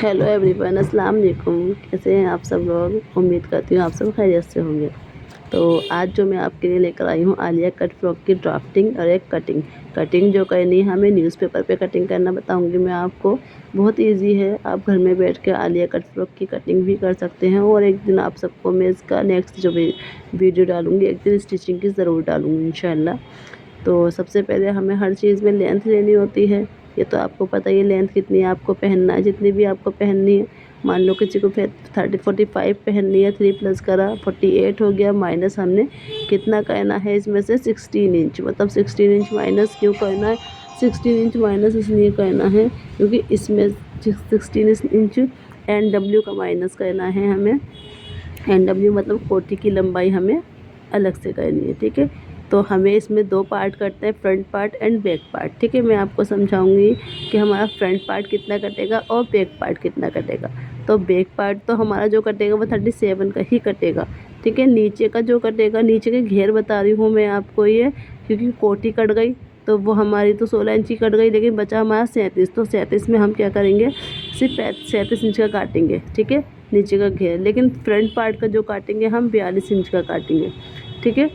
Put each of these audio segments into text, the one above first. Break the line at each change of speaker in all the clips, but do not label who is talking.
Hello everyone, अस्सलाम वालेकुम। कैसे हैं आप सब लोग? उम्मीद करती हूँ आप सब खैरियत से होंगे। तो आज जो मैं आपके लिए लेकर आई हूँ आलिया कट फ्रॉक की ड्राफ्टिंग और एक कटिंग जो करनी है हमें न्यूज़पेपर पे कटिंग करना बताऊंगी मैं आपको। बहुत इजी है, आप घर में बैठ के आलिया कट फ्रॉक की कटिंग भी कर सकते हैं। और एक दिन आप सबको मैं इसका नेक्स्ट जो वीडियो डालूँगी, एक दिन स्टिचिंग की ज़रूर डालूँगी इंशाल्लाह। तो सबसे पहले हमें हर चीज़ में लेंथ लेनी होती है। ये तो आपको पता ही है लेंथ कितनी आपको पहनना है, जितनी भी आपको पहननी है। मान लो किसी को 45 पहननी है, 3+ करा 48 हो गया, माइनस हमने कितना करना है इसमें से 16 इंच। मतलब 16 इंच माइनस क्यों करना है? 16 इंच माइनस इसलिए करना है क्योंकि इसमें 16 इंच NW का माइनस करना है हमें। NW मतलब कोटी की लंबाई हमें अलग से करनी है, ठीक है। तो हमें इसमें 2 पार्ट करते हैं, front part and back part, ठीक है। मैं आपको समझाऊंगी कि हमारा फ्रंट पार्ट कितना कटेगा और बैक पार्ट कितना कटेगा। तो बैक पार्ट तो हमारा जो कटेगा वो 37 का ही कटेगा, ठीक है। नीचे का जो कटेगा, नीचे के घेर बता रही हूँ मैं आपको ये, क्योंकि कोटी कट गई तो वो हमारी तो 16 इंच की कट गई, लेकिन बचा हमारा 37। तो 37 में हम क्या करेंगे, सिर्फ 37 इंच का काटेंगे, ठीक है, नीचे का घेर। लेकिन फ्रंट पार्ट का जो काटेंगे हम 42 इंच का काटेंगे, ठीक है।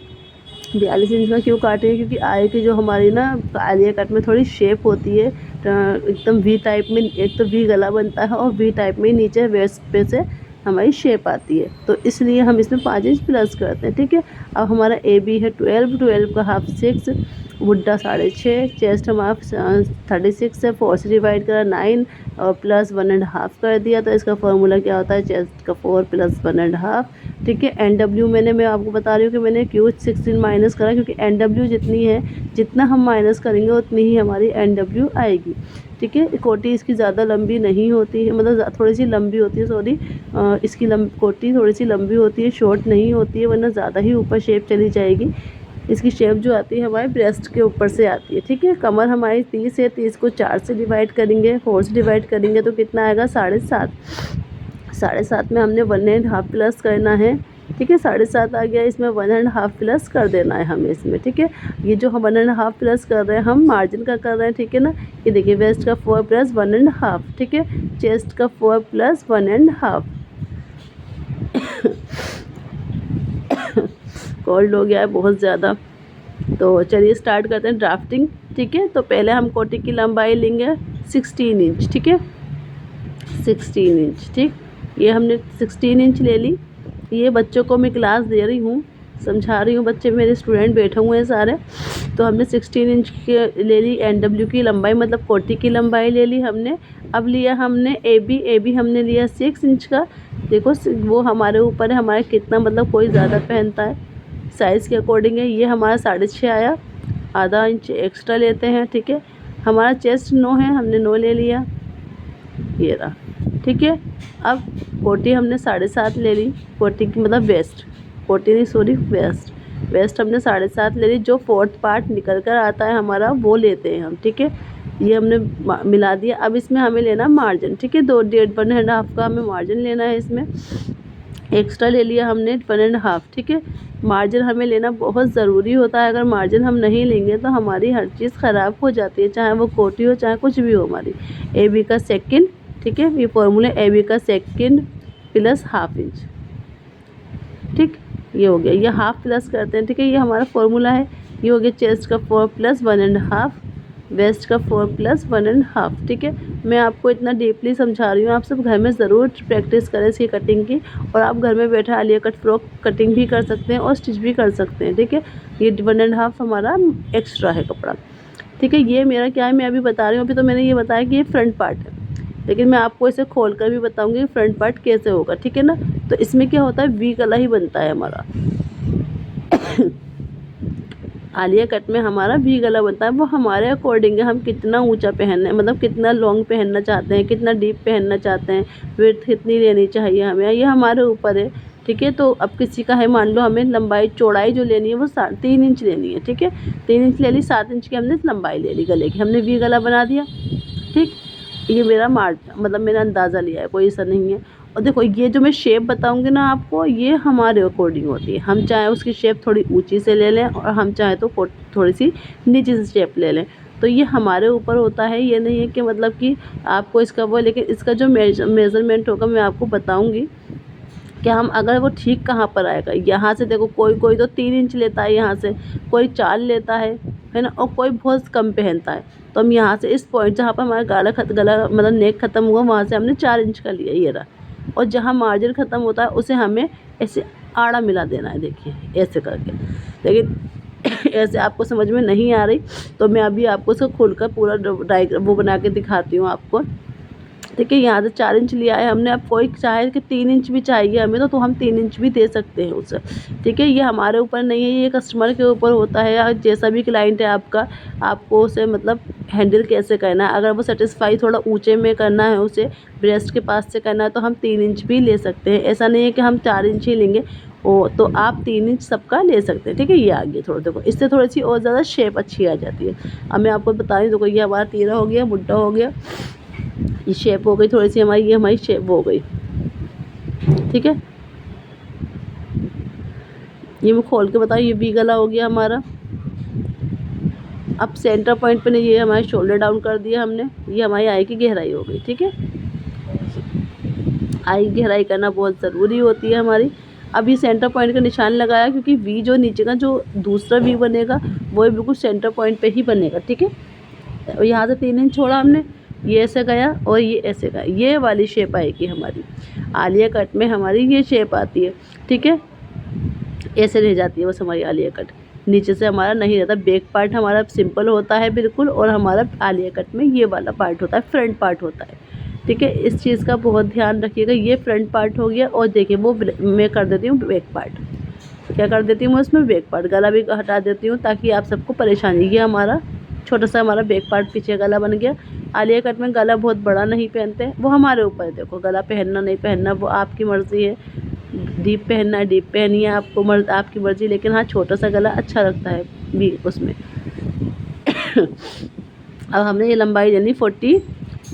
42 इंच का क्यों काटेंगे? क्योंकि आगे की जो हमारी ना आलिया कट में थोड़ी शेप होती है, एकदम वी टाइप में। एक तो वी गला बनता है और वी टाइप में नीचे वेस्ट पे से हमारी शेप आती है, तो इसलिए हम इसमें 5 इंच प्लस करते हैं, ठीक है। अब हमारा AB है 12 का हाफ 6, बुड्ढा 6.5, चेस्ट हमारा 36 है, 4 से डिवाइड करा 9 और प्लस 1.5 कर दिया। तो इसका फॉर्मूला क्या होता है, चेस्ट का 4 + 1.5, ठीक है। NW मैं आपको बता रही हूँ कि मैंने क्यों 16 माइनस करा, क्योंकि NW जितनी है, जितना हम माइनस करेंगे उतनी ही हमारी NW आएगी, ठीक है। कोटी इसकी ज़्यादा लंबी नहीं होती है, मतलब थोड़ी सी लंबी होती है, सॉरी, इसकी कोटी थोड़ी सी लंबी होती है, शॉर्ट नहीं होती है, वरना ज़्यादा ही ऊपर शेप चली जाएगी। इसकी शेप जो आती है हमारे ब्रेस्ट के ऊपर से आती है, ठीक है। कमर हमारी 30 है, 30 को 4 से डिवाइड करेंगे, 4 से डिवाइड करेंगे तो कितना आएगा, 7.5। 7.5 में हमने 1.5 प्लस करना है, ठीक है। 7.5 आ गया, इसमें 1.5 प्लस कर देना है हमें इसमें, ठीक है। ये जो हम 1.5 प्लस कर रहे हैं, हम मार्जिन का कर रहे हैं, ठीक है ना। ये देखिए, वेस्ट का 4 + 1.5, ठीक है। चेस्ट का 4 + 1.5। कोल्ड हो गया है बहुत ज़्यादा। तो चलिए स्टार्ट करते हैं ड्राफ्टिंग, ठीक है। तो पहले हम कोटी की लंबाई लेंगे 16 इंच, ठीक है, 16 इंच, ठीक। ये हमने 16 इंच ले ली। ये बच्चों को मैं क्लास दे रही हूँ, समझा रही हूँ, बच्चे मेरे स्टूडेंट बैठे हुए हैं सारे। तो हमने 16 इंच की ले ली NW की लंबाई, मतलब कोटी की लंबाई ले ली हमने। अब लिया हमने AB हमने लिया 6 इंच का। देखो वो हमारे ऊपर है, हमारे कितना, मतलब कोई ज़्यादा पहनता है, साइज़ के अकॉर्डिंग है। ये हमारा 6.5 आया, आधा इंच एक्स्ट्रा लेते हैं, ठीक है। हमारा चेस्ट 9 है, हमने 9 ले लिया, ये रहा, ठीक है। अब कोटी हमने 7.5 ले ली, कोटी की मतलब वेस्ट, कोटी नहीं सॉरी वेस्ट हमने 7.5 ले ली। जो 4th पार्ट निकल कर आता है हमारा वो लेते हैं हम, ठीक है। ये हमने मिला दिया। अब इसमें हमें लेना मार्जिन, ठीक है, 1.5 का हमें मार्जिन लेना है। इसमें एक्स्ट्रा ले लिया हमने 1.5, ठीक है। मार्जिन हमें लेना बहुत ज़रूरी होता है, अगर मार्जिन हम नहीं लेंगे तो हमारी हर चीज़ ख़राब हो जाती है, चाहे वो कोटी हो चाहे कुछ भी हो हमारी। AB का सेकंड, ठीक है, ये फॉर्मूला AB का सेकंड + ½ इंच, ठीक, ये हो गया। ये हाफ प्लस करते हैं, ठीक है, ये हमारा फॉर्मूला है। ये हो गया चेस्ट का 4 + 1.5, वेस्ट का 4 + 1.5, ठीक है। मैं आपको इतना डीपली समझा रही हूँ, आप सब घर में ज़रूर प्रैक्टिस करें इसकी कटिंग की। और आप घर में बैठे आलिया कट फ्रॉक कटिंग भी कर सकते हैं और स्टिच भी कर सकते हैं, ठीक है। ये 1.5 हमारा एक्स्ट्रा है कपड़ा, ठीक है। ये मेरा क्या है, मैं अभी बता रही हूँ। अभी तो मैंने ये बताया कि ये फ्रंट पार्ट है, लेकिन मैं आपको इसे खोल कर भी बताऊँगी कि फ्रंट पार्ट कैसे होगा, ठीक है ना। तो इसमें क्या होता है, वी गला ही बनता है हमारा। आलिया कट में हमारा वी गला बनता है, वो हमारे अकॉर्डिंग है, हम कितना ऊंचा पहनना, मतलब कितना लॉन्ग पहनना चाहते हैं, कितना डीप पहनना चाहते हैं, विड्थ कितनी लेनी चाहिए हमें, ये हमारे ऊपर है, ठीक है। तो अब किसी का है, मान लो हमें लंबाई चौड़ाई जो लेनी है वो 3 इंच लेनी है, ठीक है। 3 इंच ले ली, 7 इंच की हमने लंबाई ले ली गले की, हमने वी गला बना दिया, ठीक। ये मेरा मतलब मेरा अंदाज़ा लिया है, कोई ऐसा नहीं है। और देखो ये जो मैं शेप बताऊंगी ना आपको, ये हमारे अकॉर्डिंग होती है। हम चाहे उसकी शेप थोड़ी ऊंची से ले लें और हम चाहे तो थोड़ी सी नीचे से शेप ले लें। तो ये हमारे ऊपर होता है, ये नहीं है कि मतलब कि आपको इसका वो, लेकिन इसका जो मेज़रमेंट होगा मैं आपको बताऊँगी कि हम अगर वो ठीक कहाँ पर आएगा। यहाँ से देखो कोई तो 3 इंच लेता है यहाँ से, कोई 4 लेता है ना, और कोई बहुत कम पहनता है। तो हम यहाँ से इस पॉइंट जहाँ पर हमारा गला मतलब नेक ख़त्म हुआ, वहाँ से हमने 4 इंच का लिया, ये रहा। और जहाँ मार्जिन ख़त्म होता है उसे हमें ऐसे आड़ा मिला देना है, देखिए ऐसे करके। लेकिन ऐसे आपको समझ में नहीं आ रही तो मैं अभी आपको इसको खोलकर पूरा वो बना के दिखाती हूँ आपको। ठीक है, यहाँ से 4 इंच लिया है हमने। अब कोई चाहे कि 3 इंच भी चाहिए हमें तो हम 3 इंच भी दे सकते हैं उसे। ठीक है, ये हमारे ऊपर नहीं है, ये कस्टमर के ऊपर होता है, या जैसा भी क्लाइंट है आपका, आपको उसे मतलब हैंडल कैसे करना है। अगर वो सेटिस्फाई थोड़ा ऊँचे में करना है, उसे ब्रेस्ट के पास से करना है, तो हम 3 इंच भी ले सकते हैं। ऐसा नहीं है कि हम 4 इंच ही लेंगे, तो आप 3 इंच सबका ले सकते हैं। ठीक है, ये आ गया थोड़ा, देखो इससे थोड़ी सी और ज़्यादा शेप अच्छी आ जाती है। अब मैं आपको बता रही हूँ, देखो ये हमारा तीरा हो गया, मुड्ढा हो गया, ये शेप हो गई थोड़ी सी हमारी, ये हमारी शेप हो गई। ठीक है, ये मैं खोल के बताऊँ, ये भी गला हो गया हमारा। अब सेंटर पॉइंट पे ने ये हमारे शोल्डर डाउन कर दिया हमने, ये हमारी आई की गहराई हो गई। ठीक है, आई की गहराई करना बहुत ज़रूरी होती है हमारी। अब ये सेंटर पॉइंट का निशान लगाया, क्योंकि वी जो नीचे का जो दूसरा वी बनेगा वो बिल्कुल सेंटर पॉइंट पे ही बनेगा। ठीक है, और यहाँ से 3 इंच छोड़ा हमने, ये ऐसे गया और ये ऐसे गया, ये वाली शेप आएगी हमारी। आलिया कट में हमारी ये शेप आती है। ठीक है, ऐसे रह जाती है बस हमारी आलिया कट, नीचे से हमारा नहीं रहता। बैक पार्ट हमारा सिंपल होता है बिल्कुल, और हमारा आलिया कट में ये वाला पार्ट होता है, फ्रंट पार्ट होता है। ठीक है, इस चीज़ का बहुत ध्यान रखिएगा। ये फ्रंट पार्ट हो गया, और देखिए वो मैं कर देती हूँ बैक पार्ट। क्या कर देती हूँ मैं उसमें, बैक पार्ट, गला भी हटा देती हूँ ताकि आप सबको परेशानी। ये हमारा छोटा सा हमारा बैक पार्ट पीछे गला बन गया। आलिया कट में गला बहुत बड़ा नहीं पहनते, वो हमारे ऊपर है। देखो गला पहनना नहीं पहनना वो आपकी मर्ज़ी है, डीप पहनना है डीप पहनिए, आपकी मर्ज़ी। लेकिन हाँ, छोटा सा गला अच्छा लगता है भी उसमें। अब हमने ये लंबाई यानी 40,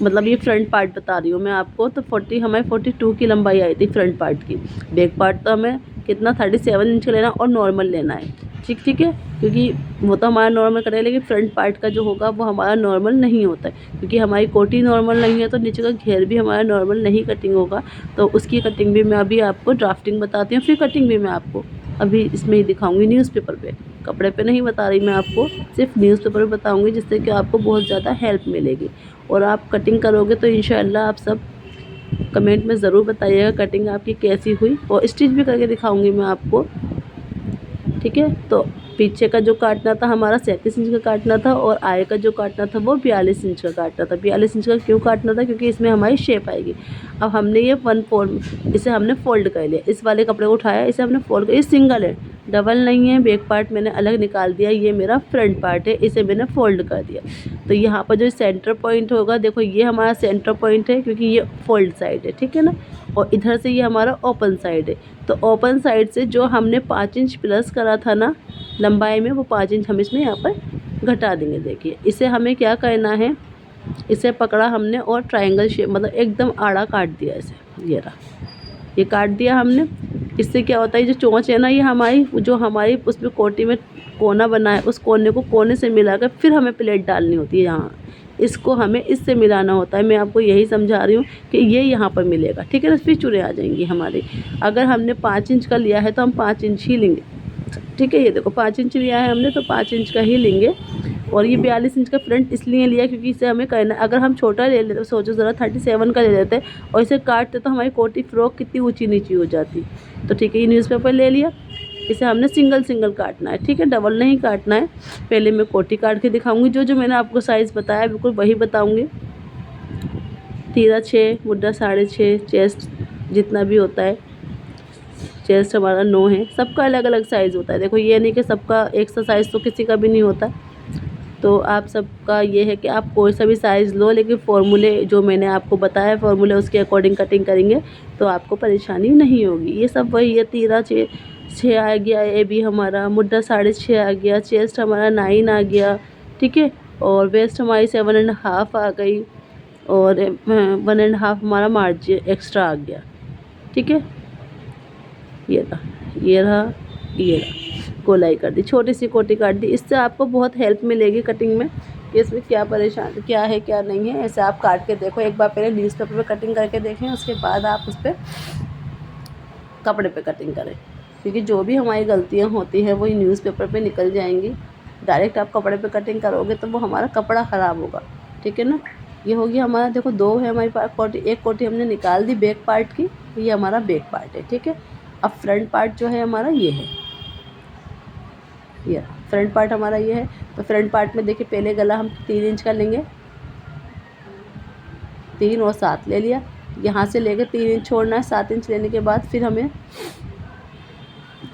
मतलब ये फ्रंट पार्ट बता रही हूँ मैं आपको, तो 40 हमें 42 की लंबाई आई थी फ्रंट पार्ट की। बैक पार्ट तो हमें कितना 37 इंच का लेना और नॉर्मल लेना है। ठीक है, क्योंकि वो तो हमारा नॉर्मल करेगा, लेकिन फ्रंट पार्ट का जो होगा वो हमारा नॉर्मल नहीं होता है, क्योंकि हमारी कोटी नॉर्मल नहीं है, तो नीचे का घेर भी हमारा नॉर्मल नहीं कटिंग होगा। तो उसकी कटिंग भी मैं अभी आपको ड्राफ्टिंग बताती हूँ, फिर कटिंग भी मैं आपको अभी इसमें ही दिखाऊंगी, न्यूज़पेपर पे, कपड़े पे नहीं बता रही मैं आपको, सिर्फ न्यूज़पेपर पे बताऊंगी, जिससे कि आपको बहुत ज़्यादा हेल्प मिलेगी। और आप कटिंग करोगे तो इंशाल्लाह आप सब कमेंट में ज़रूर बताइएगा कटिंग आपकी कैसी हुई, और स्टिच भी करके दिखाऊंगी मैं आपको। ठीक है, तो पीछे का जो काटना था हमारा 37 इंच का काटना था, और आगे का जो काटना था वो 42 इंच का काटना था। 42 इंच का क्यों काटना था, क्योंकि इसमें हमारी शेप आएगी। अब हमने ये 1/4 इसे हमने फ़ोल्ड कर लिया, इस वाले कपड़े को उठाया, इसे हमने फ़ोल्ड कर, ये सिंगल है, डबल नहीं है। बैक पार्ट मैंने अलग निकाल दिया, ये मेरा फ्रंट पार्ट है, इसे मैंने फ़ोल्ड कर दिया। तो यहाँ पर जो सेंटर पॉइंट होगा, देखो ये हमारा सेंटर पॉइंट है, क्योंकि ये फोल्ड साइड है। ठीक है ना, और इधर से ये हमारा ओपन साइड है। तो ओपन साइड से जो हमने 5 इंच प्लस करा था ना लंबाई में, वो 5 इंच हम इसमें यहाँ पर घटा देंगे। देखिए इसे हमें क्या करना है, इसे पकड़ा हमने और ट्रायंगल शेप, मतलब एकदम आड़ा काट दिया इसे, ये रहा, ये काट दिया हमने। इससे क्या होता है, जो चोंच है ना, ये हमारी उसमें कोटी में कोना बना है, उस कोने को कोने से मिलाकर फिर हमें प्लेट डालनी होती है। यहाँ इसको हमें इससे मिलाना होता है। मैं आपको यही समझा रही हूँ कि ये यहाँ पर मिलेगा। ठीक है ना, फिर चुरे आ जाएंगी हमारी। अगर हमने 5 इंच का लिया है तो हम 5 इंच ही लेंगे। ठीक है, ये देखो 5 इंच लिया है हमने, तो 5 इंच का ही लेंगे। और ये 42 इंच का फ्रंट इसलिए लिया क्योंकि इसे हमें करना, अगर हम छोटा ले लेते तो सोचो ज़रा 37 का ले लेते और इसे काटते तो हमारी कोटी फ्रॉक कितनी ऊंची नीची हो जाती। तो ठीक है, ये न्यूज़पेपर ले लिया, इसे हमने सिंगल काटना है। ठीक है, डबल नहीं काटना है। पहले मैं कोटी काट के दिखाऊंगी, जो मैंने आपको साइज़ बताया बिल्कुल वही बताऊंगी। तीरा 6, मुड्ढा 6.5, चेस्ट जितना भी होता है, चेस्ट हमारा 9 है। सबका अलग अलग साइज़ होता है। देखो ये नहीं कि सबका एक सा साइज़ तो किसी का भी नहीं होता। तो आप सबका ये है कि आप कोई सा भी साइज़ लो, लेकिन फॉर्मूले जो मैंने आपको बताया फॉर्मूले उसके अकॉर्डिंग कटिंग करेंगे तो आपको परेशानी नहीं होगी। ये सब वही है, तीरा 6 आ गया, ये भी हमारा मुड्ढा 6.5 आ गया, चेस्ट हमारा 9 आ गया। ठीक है, और वेस्ट हमारी 7.5 आ गई, और 1.5 हमारा मार्जिन एक्स्ट्रा आ गया। ठीक है, ये रहा गोलाई कर दी, छोटी सी कोटी काट दी। इससे आपको बहुत हेल्प मिलेगी कटिंग में। कि इसमें क्या क्या है क्या नहीं है। ऐसे आप काट के देखो, एक बार पहले न्यूज़पेपर पे कटिंग करके देखें, उसके बाद आप उस पर कपड़े पे कटिंग करें, क्योंकि जो भी हमारी गलतियाँ होती हैं वो न्यूज़पेपर पे निकल जाएंगी। डायरेक्ट आप कपड़े पे कटिंग करोगे तो वो हमारा कपड़ा ख़राब होगा, ठीक है ना। ये हो गया हमारा, देखो 2 है हमारे पास कोटी, एक कोटी हमने निकाल दी बैक पार्ट की, ये हमारा बैक पार्ट है, ठीक है। अब फ्रंट पार्ट जो है हमारा ये है, ये फ्रंट पार्ट हमारा ये है। तो फ्रंट पार्ट में देखिए पहले गला हम 3 इंच का लेंगे, 3 और 7 ले लिया। यहाँ से लेकर 3 इंच छोड़ना है, 7 इंच लेने के बाद फिर हमें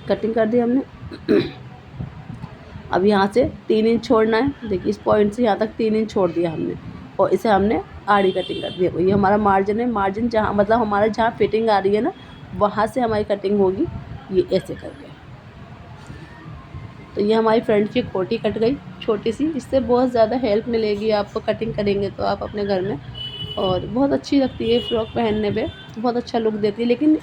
कटिंग कर दी हमने। अब यहाँ से 3 इंच छोड़ना है, देखिए इस पॉइंट से यहाँ तक 3 इंच छोड़ दिया हमने, और इसे हमने आड़ी कटिंग कर दी। ये हमारा मार्जिन है, मार्जिन जहाँ मतलब हमारा जहाँ फिटिंग आ रही है ना, वहाँ से हमारी कटिंग होगी, ये ऐसे करके। तो ये हमारी फ्रंट की कोटी कट गई छोटी सी। इससे बहुत ज़्यादा हेल्प मिलेगी आपको, कटिंग करेंगे तो आप अपने घर में, और बहुत अच्छी लगती है फ्रॉक पहनने पे, बहुत अच्छा लुक देती है। लेकिन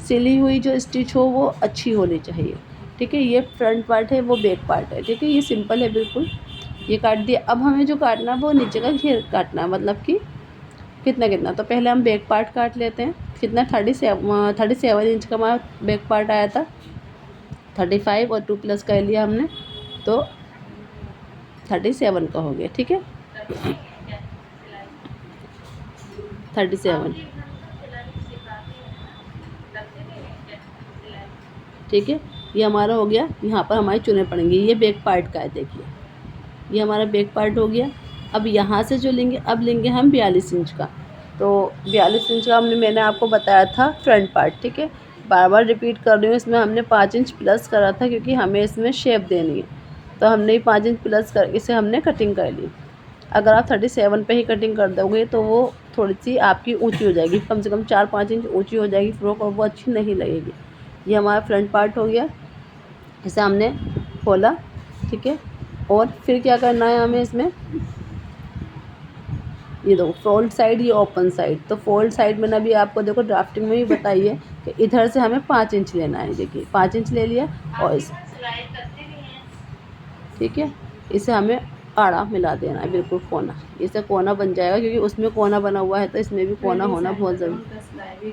सिली हुई जो स्टिच हो वो अच्छी होनी चाहिए, ठीक है। ये फ्रंट पार्ट है, वो बैक पार्ट है, ठीक है। ये सिंपल है बिल्कुल, ये काट दिया। अब हमें जो काटना है वो नीचे का घेर काटना है, मतलब कि कितना कितना। तो पहले हम बैक पार्ट काट लेते हैं। कितना 37 इंच का हमारा बैक पार्ट आया था, 35 और 2 प्लस कर लिया हमने, तो 37 का हो गया, ठीक है। 37, ठीक है। ये हमारा हो गया। यहाँ पर हमारी चुने पड़ेंगे, ये बैक पार्ट का है, देखिए ये हमारा बैक पार्ट हो गया। अब यहाँ से जो लेंगे, अब लेंगे हम 42 इंच का। तो 42 इंच का मैंने आपको बताया था फ्रंट पार्ट, ठीक है। बार बार रिपीट कर रही हूँ, इसमें हमने 5 इंच प्लस करा था, क्योंकि हमें इसमें शेप देनी है। तो हमने 5 इंच प्लस कर इसे हमने कटिंग कर ली। अगर आप 37 पे ही कटिंग कर दोगे तो वो थोड़ी सी आपकी ऊंची हो जाएगी, कम से कम 4-5 इंच ऊंची हो जाएगी फ्रॉक, और वो अच्छी नहीं लगेगी। ये हमारा फ्रंट पार्ट हो गया, इसे हमने खोला, ठीक है। और फिर क्या करना है हमें इसमें, ये देखो फोल्ड साइड, ये ओपन साइड। तो फोल्ड साइड मैंने अभी आपको देखो ड्राफ्टिंग में भी बताई है कि इधर से हमें 5 इंच लेना है। देखिए 5 इंच ले लिया, और इस, ठीक है, इसे हमें आड़ा मिला देना है, बिल्कुल कोना। इससे कोना बन जाएगा, क्योंकि उसमें कोना बना हुआ है तो इसमें भी कोना होना बहुत ज़रूरी,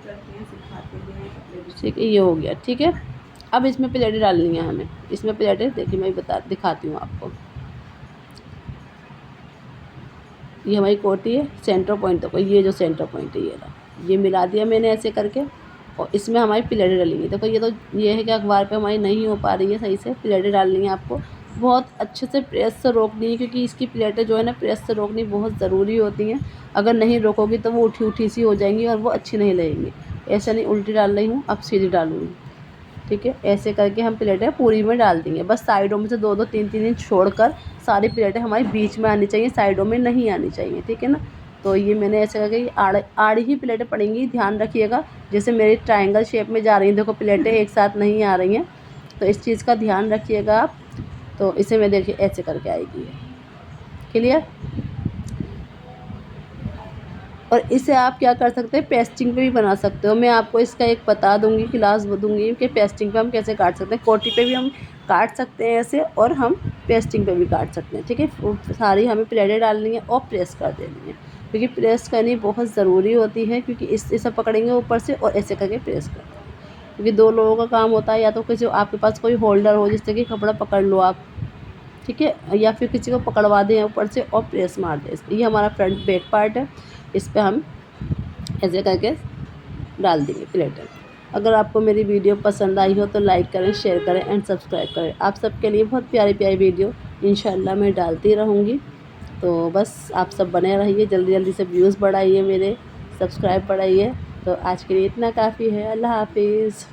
ठीक है। ये हो गया, ठीक है। अब इसमें प्लेटें डालनी है हमें। इसमें प्लेटें देखिए मैं दिखाती हूँ आपको। ये हमारी कोटी है, सेंटर पॉइंट देखो, ये जो सेंटर पॉइंट है ये रहा, ये मिला दिया मैंने ऐसे करके। और इसमें हमारी प्लेटें डालेंगी। देखो ये है कि अखबार पे हमारी नहीं हो पा रही है सही से, प्लेटें डालनी है आपको। बहुत अच्छे से प्रेस से रोकनी है, क्योंकि इसकी प्लेटें जो है ना प्रेस से रोकनी बहुत ज़रूरी होती हैं। अगर नहीं रोकोगी तो वो उठी उठी सी हो जाएंगी और वो अच्छी नहीं लगेंगी। ऐसा नहीं उल्टी डाल रही हूँ, अब सीधी डालूँगी, ठीक है। ऐसे करके हम प्लेटें पूरी में डाल देंगे। बस साइडों में से 2-2 3-3 इंच छोड़कर सारी प्लेटें हमारी बीच में आनी चाहिए, साइडों में नहीं आनी चाहिए, ठीक है ना। तो ये मैंने ऐसे करके आड़ी ही प्लेटें पड़ेंगी, ध्यान रखिएगा। जैसे मेरी ट्रायंगल शेप में जा रही हैं, देखो प्लेटें एक साथ नहीं आ रही हैं, तो इस चीज़ का ध्यान रखिएगा आप। तो इसे मैं देखिए ऐसे करके आएगी, क्लियर। और इसे आप क्या कर सकते हैं, पेस्टिंग पे भी बना सकते हो। मैं आपको इसका एक बता दूंगी, क्लास दूंगी कि पेस्टिंग पे हम कैसे काट सकते हैं। कोटी पे भी हम काट सकते हैं ऐसे, और हम पेस्टिंग पे भी काट सकते हैं, ठीक है। सारी हमें प्लेटें डालनी है और प्रेस कर देनी है, क्योंकि प्रेस करनी बहुत ज़रूरी होती है। क्योंकि इसे पकड़ेंगे ऊपर से और ऐसे करके प्रेस कर देंगे, क्योंकि 2 लोगों का काम होता है। या तो किसी आपके पास कोई होल्डर हो जिससे कि कपड़ा पकड़ लो आप, ठीक है, या फिर किसी को पकड़वा दें ऊपर से और प्रेस मार दें। ये हमारा फ्रंट बैक पार्ट है, इस पर हम ऐसे करके डाल देंगे प्लेटें। अगर आपको मेरी वीडियो पसंद आई हो तो लाइक करें, शेयर करें एंड सब्सक्राइब करें। आप सबके लिए बहुत प्यारी प्यारी वीडियो इंशाल्लाह मैं डालती रहूँगी। तो बस आप सब बने रहिए, जल्दी जल्दी से व्यूज़ बढ़ाइए, मेरे सब्सक्राइब बढ़ाइए। तो आज के लिए इतना काफ़ी है। अल्लाह हाफिज़।